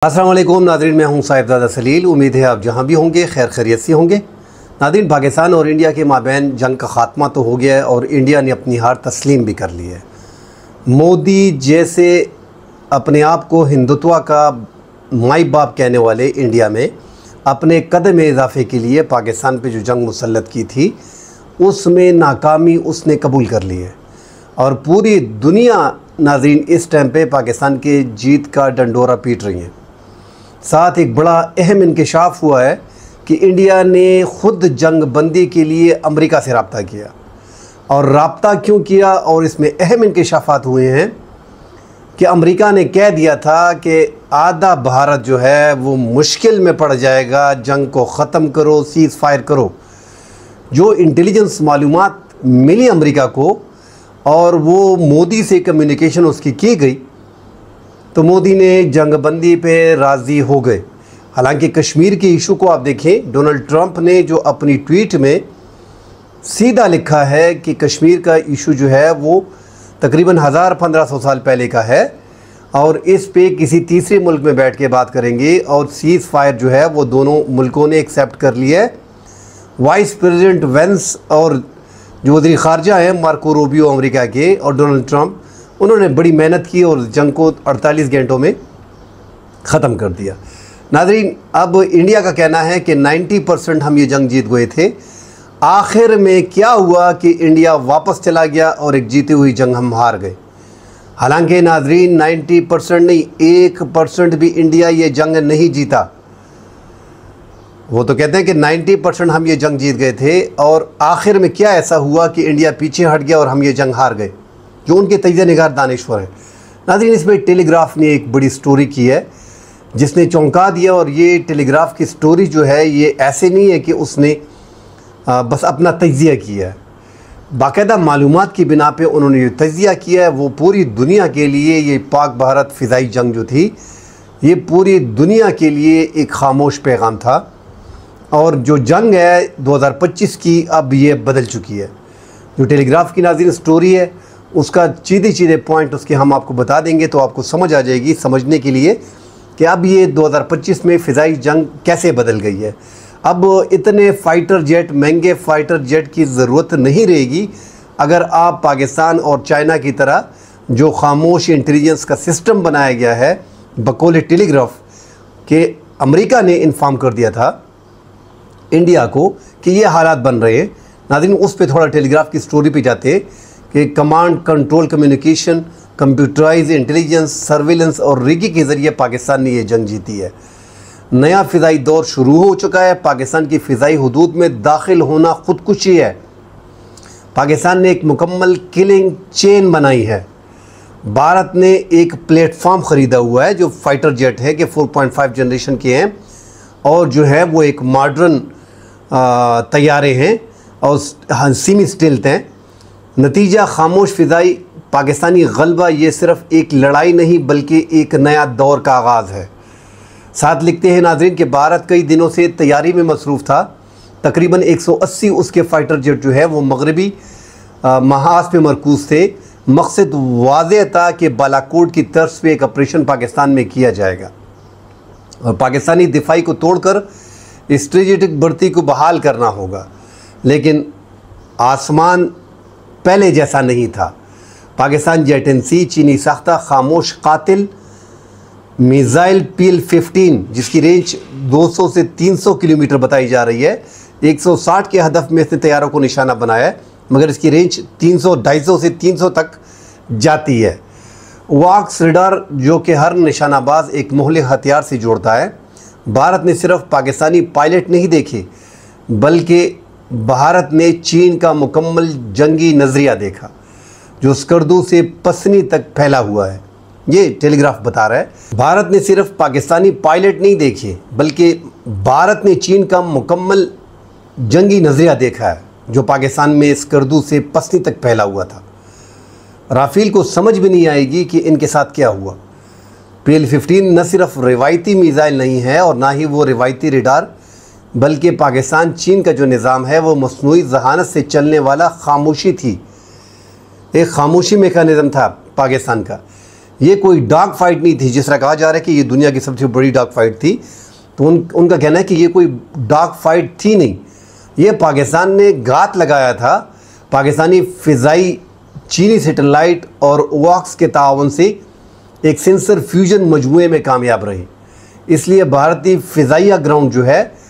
अस्सलाम वालेकुम नाज़रीन, मैं हूं साहिबजादा सलील। उम्मीद है आप जहां भी होंगे खैर खैरियत से होंगे। नाज़रीन, पाकिस्तान और इंडिया के माबैन जंग का ख़ात्मा तो हो गया है और इंडिया ने अपनी हार तस्लीम भी कर ली है। मोदी जैसे अपने आप को हिंदुत्व का माई बाप कहने वाले इंडिया में अपने कदम इजाफ़े के लिए पाकिस्तान पे जो जंग मुसल्लत की थी उसमें नाकामी उसने कबूल कर ली है और पूरी दुनिया नाज़रीन इस टाइम पे पाकिस्तान के जीत का डंडोरा पीट रही है। साथ एक बड़ा अहम इंकशाफ हुआ है कि इंडिया ने ख़ुद जंग बंदी के लिए अमेरिका से रब्ता किया। और रब्ता क्यों किया, और इसमें अहम इंकशाफात हुए हैं कि अमेरिका ने कह दिया था कि आधा भारत जो है वो मुश्किल में पड़ जाएगा, जंग को ख़त्म करो, सीज़ फायर करो। जो इंटेलिजेंस मालूमात मिली अमेरिका को और वो मोदी से कम्युनिकेशन उसकी की गई तो मोदी ने जंग बंदी पे राज़ी हो गए। हालांकि कश्मीर के इशू को आप देखें, डोनाल्ड ट्रंप ने जो अपनी ट्वीट में सीधा लिखा है कि कश्मीर का इशू जो है वो तकरीबन 1500 साल पहले का है और इस पे किसी तीसरे मुल्क में बैठ के बात करेंगे और सीज़ फायर जो है वो दोनों मुल्कों ने एक्सेप्ट कर लिया है। वाइस प्रेसिडेंट वेंस और जो वज़ीर ख़ारजा हैं मार्को रूबियो अमेरिका के और डोनाल्ड ट्रंप, उन्होंने बड़ी मेहनत की और जंग को 48 घंटों में ख़त्म कर दिया। नाज़रीन, अब इंडिया का कहना है कि 90% हम ये जंग जीत गए थे। आखिर में क्या हुआ कि इंडिया वापस चला गया और एक जीती हुई जंग हम हार गए। हालांकि नाज़रीन 90% नहीं, 1% भी इंडिया ये जंग नहीं जीता। वो तो कहते हैं कि 90% हम ये जंग जीत गए थे और आखिर में क्या ऐसा हुआ कि इंडिया पीछे हट गया और हम ये जंग हार गए, जो उनके तज्ज़िया निगार दानिश्वर है। नाज़रीन, इसमें टेलीग्राफ ने एक बड़ी स्टोरी की है जिसने चौंका दिया। और ये टेलीग्राफ की स्टोरी जो है ये ऐसे नहीं है कि उसने बस अपना तज्ज़िया किया है, बाकायदा मालूमात की बिना पे उन्होंने ये तज्ज़िया किया है। वो पूरी दुनिया के लिए ये पाक भारत फ़िज़ाई जंग जो थी ये पूरी दुनिया के लिए एक खामोश पैगाम था और जो जंग है 2025 की अब ये बदल चुकी है। जो टेलीग्राफ की नाज़रीन स्टोरी है उसका सीधे पॉइंट उसके हम आपको बता देंगे तो आपको समझ आ जाएगी समझने के लिए कि अब ये 2025 में फ़िज़ाई जंग कैसे बदल गई है। अब इतने फ़ाइटर जेट, महंगे फ़ाइटर जेट की ज़रूरत नहीं रहेगी अगर आप पाकिस्तान और चाइना की तरह जो खामोश इंटेलिजेंस का सिस्टम बनाया गया है बकौल टेलीग्राफ के अमेरिका ने इन्फॉर्म कर दिया था इंडिया को कि ये हालात बन रहे हैं। नाज़रीन, उस पे थोड़ा टेलीग्राफ की स्टोरी पे जाते कि command control communication, computerized intelligence, surveillance और रिगी के ज़रिए पाकिस्तान ने ये जंग जीती है। नया फ़िज़ाई दौर शुरू हो चुका है। पाकिस्तान की फ़िज़ाई हदूद में दाखिल होना ख़ुदकुशी है। पाकिस्तान ने एक मुकम्मल किलिंग चेन बनाई है। भारत ने एक प्लेटफॉर्म ख़रीदा हुआ है जो फ़ाइटर जेट है कि 4.5 जनरेशन के हैं और जो है वो एक मॉडर्न तैयारे हैं और सेमी स्टिल्थ हैं। नतीजा खामोश फ़िज़ाई पाकिस्तानी गलबा ये सिर्फ़ एक लड़ाई नहीं बल्कि एक नया दौर का आगाज़ है। साथ लिखते हैं नाज़रीन कि भारत कई दिनों से तैयारी में मसरूफ़ था। तकरीबन 180 उसके फ़ाइटर जेट जो है वो मगरबी महाज पे मरकूज़ थे। मकसद वाज़ेह था कि बालाकोट की तर्ज पे एक ऑपरेशन पाकिस्तान में किया जाएगा और पाकिस्तानी दिफाई को तोड़कर स्ट्रेटेजिक बढ़ती को बहाल करना होगा। लेकिन आसमान पहले जैसा नहीं था। पाकिस्तान जेट एंड सी चीनी साख्ता खामोश कातिल मिसाइल PL-15 जिसकी रेंज 200 से 300 किलोमीटर बताई जा रही है। 160 के हदफ में इसने तैयारों को निशाना बनाया है मगर इसकी रेंज 250 से 300 तक जाती है। वाक्स रडार जो कि हर निशानाबाज एक मोहले हथियार से जोड़ता है। भारत ने सिर्फ पाकिस्तानी पायलट नहीं देखे बल्कि भारत ने चीन का मुकम्मल जंगी नज़रिया देखा जो स्कर्दू से पसनी तक फैला हुआ है। ये टेलीग्राफ बता रहा है भारत ने सिर्फ पाकिस्तानी पायलट नहीं देखे बल्कि भारत ने चीन का मुकम्मल जंगी नज़रिया देखा है जो पाकिस्तान में स्कर्दू से पसनी तक फैला हुआ था। राफेल को समझ भी नहीं आएगी कि इनके साथ क्या हुआ। PL-15 न सिर्फ रिवायती मिसाइल नहीं है और ना ही वो रिवायती रडार बल्कि पाकिस्तान चीन का जो निज़ाम है वो मसनूई जहानत से चलने वाला खामोशी थी। एक खामोशी मेकानिज़म था पाकिस्तान का। ये कोई डार्क फाइट नहीं थी जिस तरह कहा जा रहा है कि ये दुनिया की सबसे बड़ी डार्क फाइट थी। तो उनका कहना है कि ये कोई डार्क फाइट थी नहीं, ये पाकिस्तान ने घात लगाया था। पाकिस्तानी फ़िज़ाई चीनी सैटेलाइट और वॉक्स के तावन से एक सेंसर फ्यूजन मजमूए में कामयाब रही, इसलिए भारतीय फ़िज़ाइया ग्राउंड जो है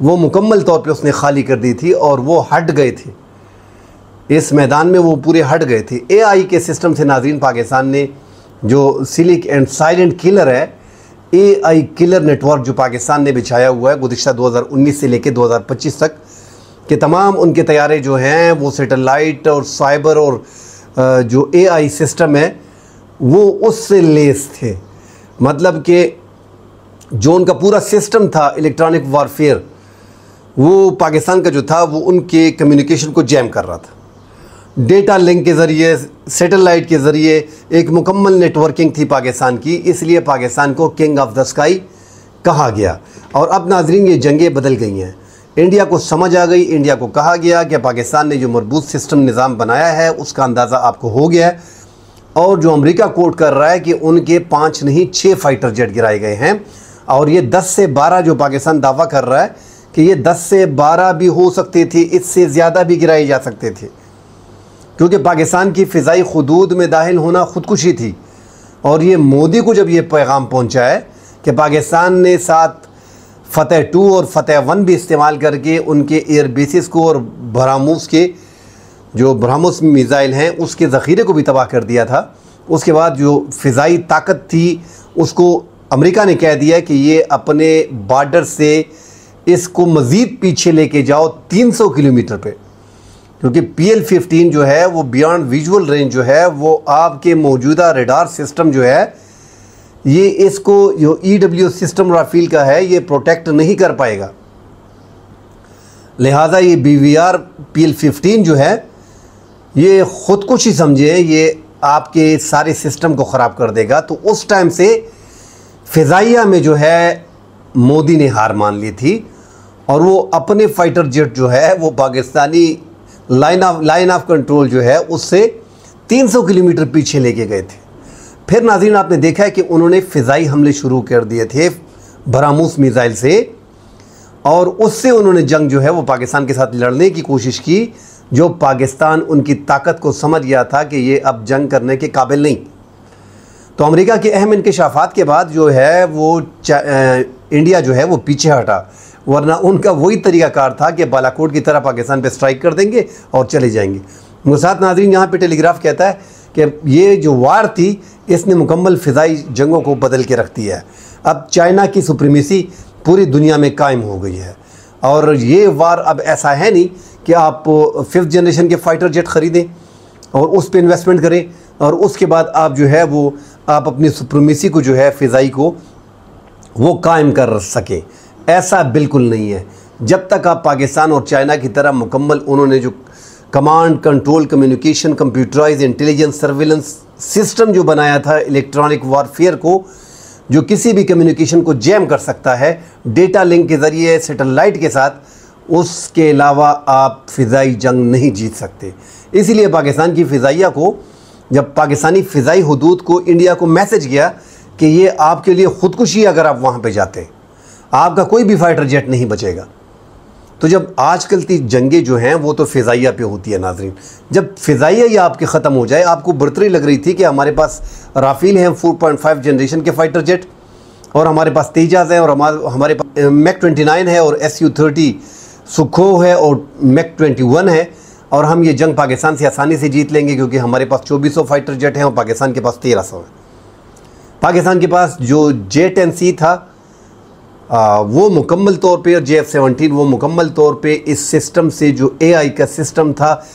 वो मुकम्मल तौर पे उसने खाली कर दी थी और वो हट गए थे, इस मैदान में वो पूरे हट गए थे। AI के सिस्टम से नाज़रीन पाकिस्तान ने जो सिलिक एंड साइलेंट किलर है, AI किलर नेटवर्क जो पाकिस्तान ने बिछाया हुआ है गुज़िश्ता 2019 से लेकर 2025 तक के तमाम उनके तैयारे जो हैं वो सैटेलाइट और साइबर और जो AI सिस्टम है वो उससे लेस थे। मतलब कि जो उनका पूरा सिस्टम था इलेक्ट्रॉनिक वारफेयर, वो पाकिस्तान का जो था वो उनके कम्युनिकेशन को जैम कर रहा था। डेटा लिंक के ज़रिए, सैटेलाइट के ज़रिए एक मुकम्मल नेटवर्किंग थी पाकिस्तान की, इसलिए पाकिस्तान को किंग ऑफ द स्काई कहा गया। और अब नाज़रीन ये जंगें बदल गई हैं, इंडिया को समझ आ गई, इंडिया को कहा गया कि पाकिस्तान ने जो मजबूत सिस्टम निज़ाम बनाया है उसका अंदाज़ा आपको हो गया है। और जो अमेरिका कोट कर रहा है कि उनके 5 नहीं 6 फाइटर जेट गिराए गए हैं, और ये 10 से 12 जो पाकिस्तान दावा कर रहा है कि ये 10 से 12 भी हो सकते थे, इससे ज़्यादा भी गिराए जा सकते थे, क्योंकि पाकिस्तान की फ़िज़ाई हुदूद में दाखिल होना ख़ुदकुशी थी। और ये मोदी को जब ये पैगाम पहुंचा है कि पाकिस्तान ने साथ फ़तेह 2 और फ़तेह 1 भी इस्तेमाल करके उनके एयर बेसिस को और ब्रह्मोस के जो ब्रह्मोस मिज़ाइल हैं उसके ज़ख़ीरे को भी तबाह कर दिया था, उसके बाद जो फ़िज़ाई ताकत थी उसको अमेरिका ने कह दिया कि ये अपने बॉर्डर से इसको मज़ीद पीछे लेके जाओ 300 किलोमीटर पे, क्योंकि PL-15 जो है वो बियॉन्ड विजुअल रेंज जो है वो आपके मौजूदा रडार सिस्टम जो है ये इसको जो EW सिस्टम राफेल का है ये प्रोटेक्ट नहीं कर पाएगा। लिहाजा ये BVR PL-15 जो है ये ख़ुदकुशी समझे, ये आपके सारे सिस्टम को ख़राब कर देगा। तो उस टाइम से फ़िज़ाइया में जो है मोदी ने हार मान ली थी और वो अपने फ़ाइटर जेट जो है वो पाकिस्तानी लाइन ऑफ कंट्रोल जो है उससे 300 किलोमीटर पीछे लेके गए थे। फिर नाज़रीन आपने देखा है कि उन्होंने फ़िज़ाई हमले शुरू कर दिए थे ब्रह्मोस मिसाइल से, और उससे उन्होंने जंग जो है वो पाकिस्तान के साथ लड़ने की कोशिश की, जो पाकिस्तान उनकी ताकत को समझ गया था कि ये अब जंग करने के काबिल नहीं। तो अमेरिका के अहम इंकशाफात के बाद जो है वो इंडिया जो है वो पीछे हटा, वरना उनका वही तरीक़ाकार था कि बालाकोट की तरह पाकिस्तान पे स्ट्राइक कर देंगे और चले जाएंगे। मुसाद नाज़रीन यहाँ पे टेलीग्राफ कहता है कि ये जो वार थी इसने मुकम्मल फ़िज़ाई जंगों को बदल के रख दिया है। अब चाइना की सुप्रीमेसी पूरी दुनिया में कायम हो गई है, और ये वार अब ऐसा है नहीं कि आप 5th जनरेशन के फ़ाइटर जेट ख़रीदें और उस पर इन्वेस्टमेंट करें और उसके बाद आप जो है वो आप अपनी सुप्रीमेसी को जो है फ़िज़ाई को वो कायम कर सकें। ऐसा बिल्कुल नहीं है। जब तक आप पाकिस्तान और चाइना की तरह मुकम्मल उन्होंने जो command control communication computerized intelligence surveillance system जो बनाया था इलेक्ट्रॉनिक वारफेयर को, जो किसी भी कम्युनिकेशन को जैम कर सकता है डेटा लिंक के ज़रिए सैटेलाइट के साथ, उसके अलावा आप फ़िज़ाई जंग नहीं जीत सकते। इसीलिए पाकिस्तान की फ़िज़ाइया को, जब पाकिस्तानी फ़िज़ाई हुदूद को इंडिया को मैसेज गया कि ये आपके लिए ख़ुदकुशी, अगर आप वहाँ पे जाते हैं आपका कोई भी फ़ाइटर जेट नहीं बचेगा। तो जब आजकल की जंगें जो हैं वो तो फ़िज़ाइया पे होती है नाज़रीन, जब फ़िज़ाइया ये आपके ख़त्म हो जाए, आपको बढ़तरी लग रही थी कि हमारे पास राफेल हैं 4.5 जनरेशन के फ़ाइटर जेट, और हमारे पास तेजाज़ हैं, और हमारे पास MiG-29 है, और Su-30 सुखो है, और MiG-21 है, और हम ये जंग पाकिस्तान से आसानी से जीत लेंगे क्योंकि हमारे पास 2400 फ़ाइटर जेट हैं और पाकिस्तान के पास 1300 हैं। पाकिस्तान के पास जो J-10C था वो मुकम्मल तौर पे, और JF-17 वो मुकम्मल तौर पे इस सिस्टम से, जो AI का सिस्टम था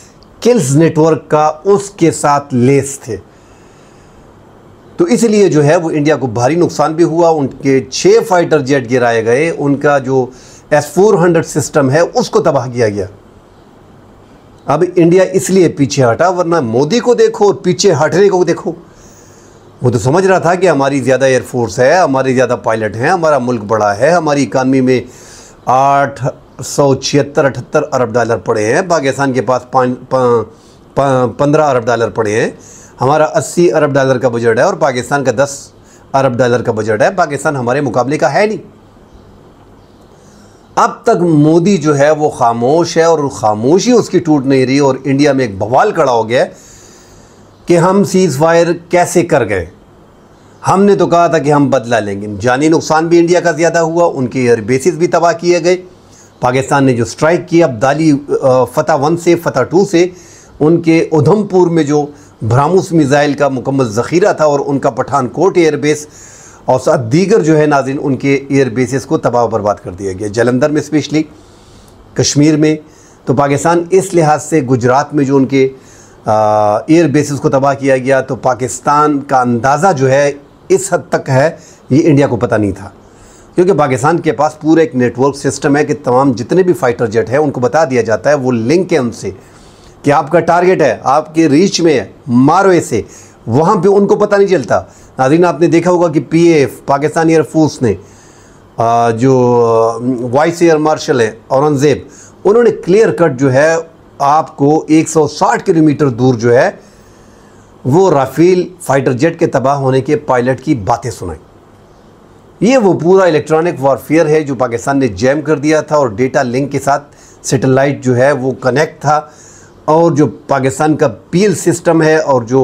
किल्स नेटवर्क का, उसके साथ लेस थे। तो इसलिए जो है वो इंडिया को भारी नुकसान भी हुआ, उनके 6 फाइटर जेट गिराए गए, उनका जो S-400 सिस्टम है उसको तबाह किया गया। अब इंडिया इसलिए पीछे हटा, वरना मोदी को देखो और पीछे हटने को देखो, वो तो समझ रहा था कि हमारी ज़्यादा एयरफोर्स है, हमारी ज़्यादा पायलट हैं, हमारा मुल्क बड़ा है, हमारी इकानमी में 876-78 अरब डॉलर पड़े हैं, पाकिस्तान के पास 15 अरब डॉलर पड़े हैं, हमारा 80 अरब डॉलर का बजट है और पाकिस्तान का 10 अरब डॉलर का बजट है। पाकिस्तान हमारे मुकाबले का है नहीं। अब तक मोदी जो है वो खामोश है और खामोशी उसकी टूट नहीं रही और इंडिया में एक बवाल खड़ा हो गया कि हम सीज़ फायर कैसे कर गए। हमने तो कहा था कि हम बदला लेंगे। जानी नुकसान भी इंडिया का ज़्यादा हुआ, उनके एयर बेसिस भी तबाह किए गए। पाकिस्तान ने जो स्ट्राइक किया अब्दाली फतह 1 से फतह 2 से, उनके उधमपुर में जो ब्रह्मोस मिज़ाइल का मुकम्मल ज़ख़ीरा था और उनका पठानकोट एयर बेस और साथ दीगर जो है नाज़रीन उनके एयर बेसिस को तबाह बर्बाद कर दिया गया। जलंधर में स्पेशली, कश्मीर में। तो पाकिस्तान इस लिहाज से गुजरात में जो उनके एयर बेसिस को तबाह किया गया, तो पाकिस्तान का अंदाज़ा जो है इस हद तक है ये इंडिया को पता नहीं था, क्योंकि पाकिस्तान के पास पूरा एक नेटवर्क सिस्टम है कि तमाम जितने भी फाइटर जेट है उनको बता दिया जाता है, वो लिंक है उनसे कि आपका टारगेट है, आपके रीच में है, मारो ऐसे। वहाँ पे उनको पता नहीं चलता। नाज़रीन आपने देखा होगा कि PAF पाकिस्तान एयरफोर्स ने जो वाइस एयर मार्शल है औरंगज़ेब, उन्होंने क्लियर कट जो है आपको 160 किलोमीटर दूर जो है वो राफेल फाइटर जेट के तबाह होने के पायलट की बातें सुनाई। ये वो पूरा इलेक्ट्रॉनिक वॉरफेयर है जो पाकिस्तान ने जैम कर दिया था और डेटा लिंक के साथ सैटेलाइट जो है वो कनेक्ट था। और जो पाकिस्तान का PL सिस्टम है और जो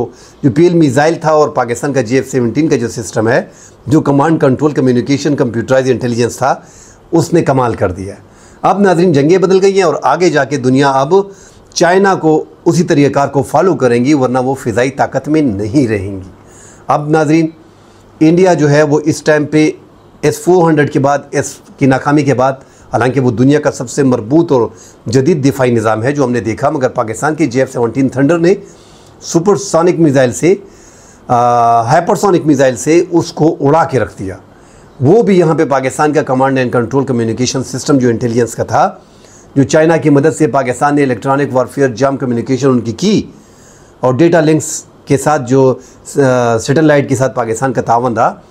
PL मिज़ाइल था और पाकिस्तान का JF-17 का जो सिस्टम है, जो command control communication computerized intelligence था, उसने कमाल कर दिया। अब नाज़रीन जंगें बदल गई हैं और आगे जाके दुनिया अब चाइना को उसी तरीक़ार को फॉलो करेंगी, वरना वो फ़िज़ाई ताकत में नहीं रहेंगी। अब नाज़रीन इंडिया जो है वो इस टाइम पे S-400 के बाद, S की नाकामी के बाद, हालांकि वो दुनिया का सबसे मजबूत और जदीद दिफाई निज़ाम है जो हमने देखा, मगर पाकिस्तान की JF-17 थंडर ने सुपरसोनिक मिज़ाइल से, हाइपरसोनिक मिज़ाइल से उसको उड़ा के रख दिया। वो भी यहाँ पे पाकिस्तान का command and control communication system जो इंटेलिजेंस का था, जो चाइना की मदद से पाकिस्तान ने इलेक्ट्रॉनिक वॉरफेयर जाम कम्युनिकेशन उनकी की और डेटा लिंक्स के साथ जो सैटेलाइट के साथ पाकिस्तान का तावन रहा,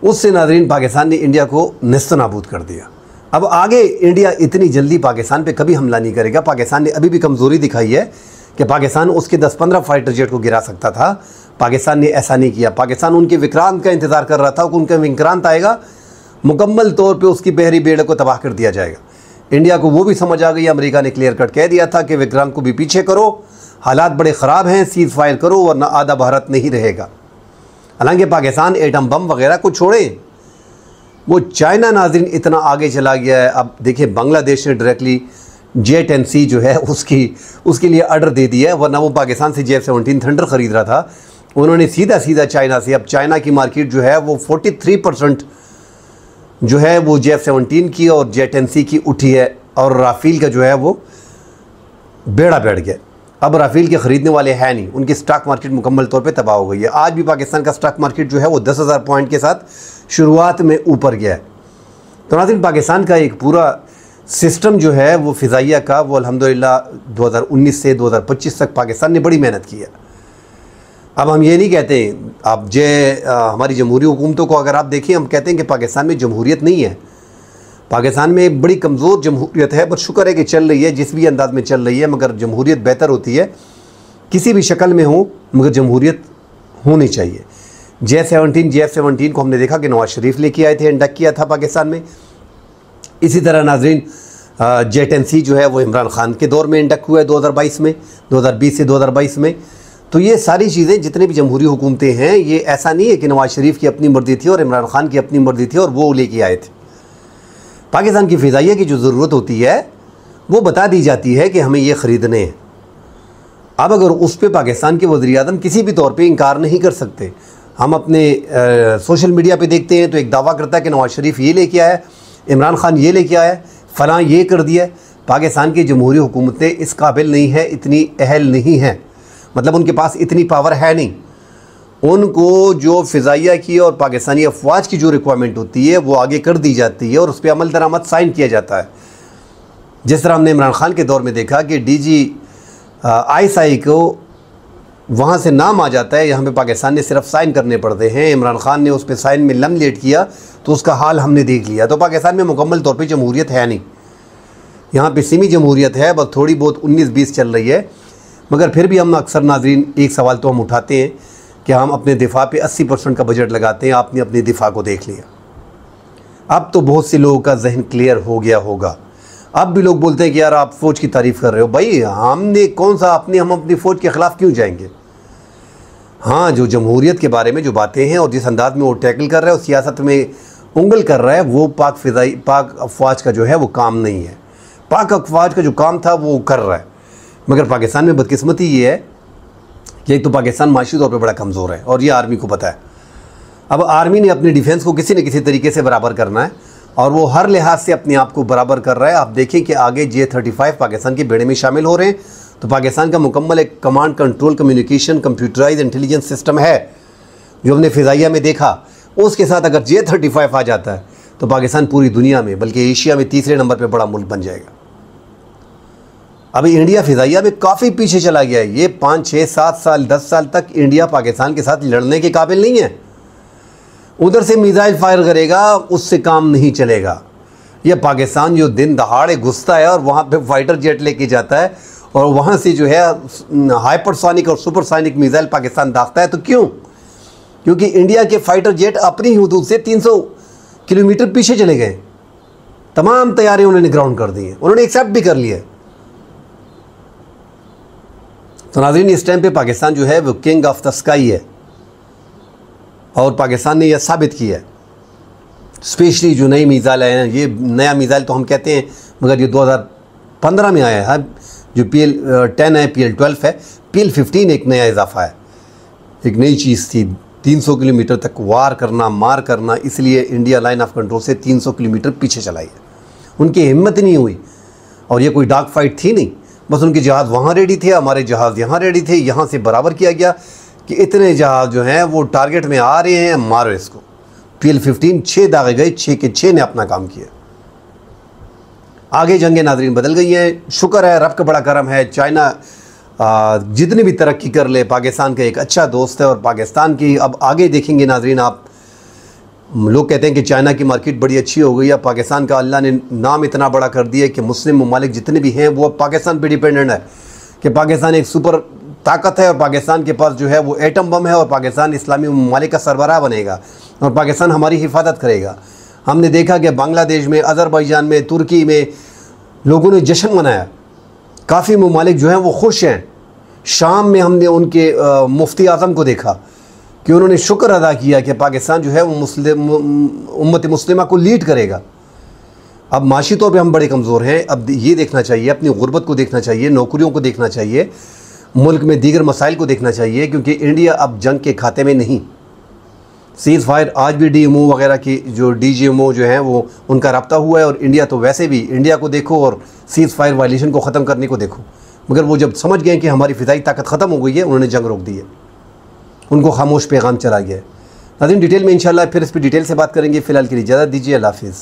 उससे नाज़रीन पाकिस्तान ने इंडिया को नेस्त नाबूद कर दिया। अब आगे इंडिया इतनी जल्दी पाकिस्तान पे कभी हमला नहीं करेगा। पाकिस्तान ने अभी भी कमज़ोरी दिखाई है कि पाकिस्तान उसके 10-15 फाइटर जेट को गिरा सकता था, पाकिस्तान ने ऐसा नहीं किया। पाकिस्तान उनके विक्रांत का इंतज़ार कर रहा था कि उनका विक्रांत आएगा, मुकम्मल तौर पे उसकी बहरी बेड़े को तबाह कर दिया जाएगा। इंडिया को वो भी समझ आ गई, अमेरिका ने क्लियर कट कह दिया था कि विक्रांत को भी पीछे करो, हालात बड़े ख़राब हैं, सीज़ फायर करो वरना आधा भारत नहीं रहेगा। हालांकि पाकिस्तान एटम बम वगैरह को छोड़ें, वो चाइना नाज़रीन इतना आगे चला गया है। अब देखिए बांग्लादेश ने डायरेक्टली J-10C जो है उसके लिए ऑर्डर दे दिया है, वरना वो पाकिस्तान से JF-17 थंडर ख़रीद रहा था। उन्होंने सीधा चाइना से, अब चाइना की मार्केट जो है वो 43% जो है वो JF-17 की और J-10C की उठी है और राफेल का जो है वो बेड़ा बैठ गया। अब राफेल के ख़रीदने वाले हैं नहीं, उनकी स्टॉक मार्केट मुकम्मल तौर पे तबाह हो गई है। आज भी पाकिस्तान का स्टॉक मार्केट जो है वो 10,000 पॉइंट के साथ शुरुआत में ऊपर गया है। तो नाज़रीन पाकिस्तान का एक पूरा सिस्टम जो है वो फ़िज़ाइया का, वो अल्हम्दुलिल्लाह 2019 से 2025 तक पाकिस्तान ने बड़ी मेहनत की है। अब हम ये नहीं कहते, आप हमारी जमहूरी हुकूमतों को अगर आप देखें, हम कहते हैं कि पाकिस्तान में जमहूरियत नहीं है। पाकिस्तान में एक बड़ी कमज़ोर जमहूरियत है, बस शुक्र है कि चल रही है, जिस भी अंदाज में चल रही है, मगर जमहूरियत बेहतर होती है, किसी भी शक्ल में हो, मगर जमहूरियत होनी चाहिए। JF-17 को हमने देखा कि नवाज़ शरीफ लेके आए थे, इंडक्ट किया था पाकिस्तान में। इसी तरह नाज़रीन J-10C जो है वो इमरान खान के दौर में इंडक्ट हुआ है 2022 में, 2020 से 2022 में। तो ये सारी चीज़ें जितने भी जमहूरी हुकूमतें हैं, ये ऐसा नहीं है कि नवाज़ शरीफ की अपनी मर्ज़ी थी और इमरान खान की अपनी मर्ज़ी थी और वो लेके आए थे। पाकिस्तान की फ़िज़ाइया की जो ज़रूरत होती है वो बता दी जाती है कि हमें ये ख़रीदने हैं। अब अगर उस पर पाकिस्तान के वज़ीर-ए-आज़म किसी भी तौर पे इनकार नहीं कर सकते। हम अपने सोशल मीडिया पे देखते हैं तो एक दावा करता है कि नवाज़ शरीफ ये लेके आया, इमरान खान ये लेके आया, फ़लाँ ये कर दिया। पाकिस्तान की जमहूरी हुकूमतें इस काबिल नहीं है, इतनी अहल नहीं हैं, मतलब उनके पास इतनी पावर है नहीं। उनको जो फ़िज़ाइया की और पाकिस्तानी अफवाज की जो रिक्वायरमेंट होती है वो आगे कर दी जाती है और उस पर अमल दरामद साइन किया जाता है। जिस तरह हमने इमरान खान के दौर में देखा कि DG ISI को वहाँ से नाम आ जाता है, यहाँ पे पाकिस्तान ने सिर्फ साइन करने पड़ते हैं। इमरान खान ने उस पर साइन में लम लेट किया तो उसका हाल हमने देख लिया। तो पाकिस्तान में मुकम्मल तौर पे जमहूरियत है नहीं, यहाँ पे सिमी जमहूरियत है, बस थोड़ी बहुत 19-20 चल रही है। मगर फिर भी हम अक्सर नाज़रीन एक सवाल तो हम उठाते हैं कि हम अपने दिफा पे 80% का बजट लगाते हैं। आपने अपने दिफा को देख लिया। अब तो बहुत से लोगों का जहन क्लियर हो गया होगा। अब भी लोग बोलते हैं कि यार आप फ़ौज की तारीफ़ कर रहे हो। भाई हमने कौन सा हम अपनी फ़ौज के ख़िलाफ़ क्यों जाएंगे। हाँ, जो जमहूरियत के बारे में जो बातें हैं और जिस अंदाज में वो टैकल कर रहा है, उस सियासत में उंगल कर रहा है, वो पाक अफवाज का जो है वो काम नहीं है। पाक अफवाज का जो काम था वो कर रहा है। मगर पाकिस्तान में बदकिस्मती ये है कि एक तो पाकिस्तान माशी तौर पे बड़ा कमज़ोर है और ये आर्मी को पता है। अब आर्मी ने अपनी डिफेंस को किसी न किसी तरीके से बराबर करना है और वो हर लिहाज से अपने आप को बराबर कर रहा है। आप देखें कि आगे J-35 पाकिस्तान के बेड़े में शामिल हो रहे हैं, तो पाकिस्तान का मुकम्मल एक command control communication computerized intelligence system है जो हमने फ़िज़ाइया में देखा। उसके साथ अगर J-35 आ जाता है तो पाकिस्तान पूरी दुनिया में बल्कि एशिया में तीसरे नंबर पर बड़ा मुल्क बन जाएगा। अभी इंडिया फ़िज़ाइया में काफ़ी पीछे चला गया है। ये 5, 6, 7 साल 10 साल तक इंडिया पाकिस्तान के साथ लड़ने के काबिल नहीं है। उधर से मिसाइल फायर करेगा, उससे काम नहीं चलेगा। यह पाकिस्तान जो दिन दहाड़े घुसता है और वहाँ पे फाइटर जेट लेके जाता है और वहाँ से जो है हाइपरसोनिक और सुपरसोनिक मिसाइल पाकिस्तान दागता है, तो क्यों? क्योंकि इंडिया के फाइटर जेट अपनी हुदूद से 300 किलोमीटर पीछे चले गए। तमाम तैयारी उन्होंने ग्राउंड कर दी हैं, उन्होंने एक्सेप्ट भी कर लिया। तो नाज़रीन, इस टाइम पे पाकिस्तान जो है वो किंग ऑफ द स्काई है और पाकिस्तान ने यह साबित किया है। स्पेशली जो नई मिसाइल आए हैं, ये नया मिसाइल तो हम कहते हैं मगर ये 2015 में आया है। जो PL-10 है, PL-12 है, PL-15 एक नया इजाफा है, एक नई चीज़ थी। 300 किलोमीटर तक वार करना, मार करना, इसलिए इंडिया लाइन ऑफ कंट्रोल से 300 किलोमीटर पीछे चलाई है। उनकी हिम्मत नहीं हुई और ये कोई डार्क फाइट थी नहीं, बस उनके जहाज़ वहाँ रेडी थे, हमारे जहाज़ यहाँ रेडी थे। यहाँ से बराबर किया गया कि इतने जहाज़ जो हैं वो टारगेट में आ रहे हैं, मारो इसको। PL-15 6 दागे गए, 6 के 6 ने अपना काम किया। आगे जंगें नाज़रीन बदल गई हैं। शुक्र है, रब का बड़ा करम है। चाइना जितनी भी तरक्की कर ले, पाकिस्तान का एक अच्छा दोस्त है और पाकिस्तान की अब आगे देखेंगे नाज़रीन आप। लोग कहते हैं कि चाइना की मार्केट बड़ी अच्छी हो गई है। पाकिस्तान का अल्लाह ने नाम इतना बड़ा कर दिया कि मुस्लिम ममालिक जितने भी हैं वो अब पाकिस्तान पे डिपेंडेंट है कि पाकिस्तान एक सुपर ताकत है और पाकिस्तान के पास जो है वो एटम बम है और पाकिस्तान इस्लामी ममालिक का सरबराह बनेगा और पाकिस्तान हमारी हिफाजत करेगा। हमने देखा कि बांग्लादेश में, अज़रबैजान में, तुर्की में लोगों ने जश्न मनाया। काफ़ी ममालिक जो हैं वो खुश हैं। शाम में हमने उनके मुफ्ती आज़म को देखा कि उन्होंने शुक्र अदा किया कि पाकिस्तान जो है वो उम्मत मुस्लिमा को लीड करेगा। अब माशी तौर पे हम बड़े कमज़ोर हैं। अब ये देखना चाहिए, अपनी गुर्बत को देखना चाहिए, नौकरियों को देखना चाहिए, मुल्क में दीगर मसाइल को देखना चाहिए, क्योंकि इंडिया अब जंग के खाते में नहीं। सीज़ फायर आज भी DMO वगैरह की जो DGMO जो हैं वो उनका रब्ता हुआ है और इंडिया तो वैसे भी, इंडिया को देखो और सीज़ फायर वायलेशन को ख़त्म करने को देखो। मगर वो जब समझ गए कि हमारी फ़िज़ाई ताकत ख़त्म हो गई है, उन्होंने जंग रोक दी है, उनको खामोश पैगाम चला गया है। नाज़रीन, डिटेल में इंशाल्लाह फिर इस पर डिटेल से बात करेंगे। फ़िलहाल के लिए इजाज़त दीजिए। अल्लाह हाफ़िज़।